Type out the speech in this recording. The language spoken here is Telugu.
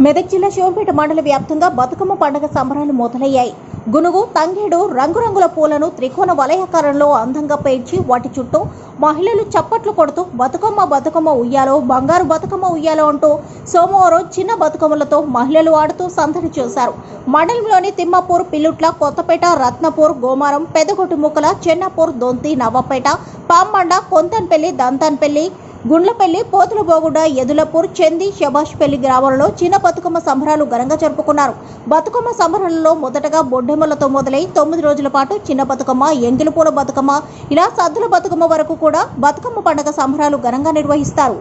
మెదక్ జిల్లా శివంపేట మండల వ్యాప్తంగా బతుకమ్మ పండుగ సంబరాలు మొదలయ్యాయి. గునుగు, తంగేడు రంగురంగుల పూలను త్రికోణ వలయాకారంలో అందంగా పేర్చి వాటి చుట్టూ మహిళలు చప్పట్లు కొడుతూ బతుకమ్మ బతుకమ్మ ఉయ్యాలో, బంగారు బతుకమ్మ ఉయ్యాలో అంటూ సోమవారం చిన్న బతుకమ్మలతో మహిళలు ఆడుతూ సందడి చేశారు. మండలంలోని తిమ్మాపూర్, పిల్లుట్ల, కొత్తపేట, రత్నపూర్, గోమారం, పెదగొట్టుముక్కల, చెన్నాపూర్, దొంతి, నవ్వపేట, పాంబండ, కొంతన్పల్లి, దంతన్పల్లి, గుండ్లపల్లి, పోతులబోగుడ, ఎదులపూర్, చంది, శబాష్పల్లి గ్రామాలలో చిన్న బతుకమ్మ సంబరాలు ఘనంగా జరుపుకున్నారు. బతుకమ్మ సంబరాలలో మొదటగా బొడ్డెమ్మలతో మొదలై 9 రోజుల పాటు చిన్న బతుకమ్మ, ఎంగిలిపూల బతుకమ్మ, ఇలా సద్దుల బతుకమ్మ వరకు కూడా బతుకమ్మ పండుగ సంబరాలు ఘనంగా నిర్వహిస్తారు.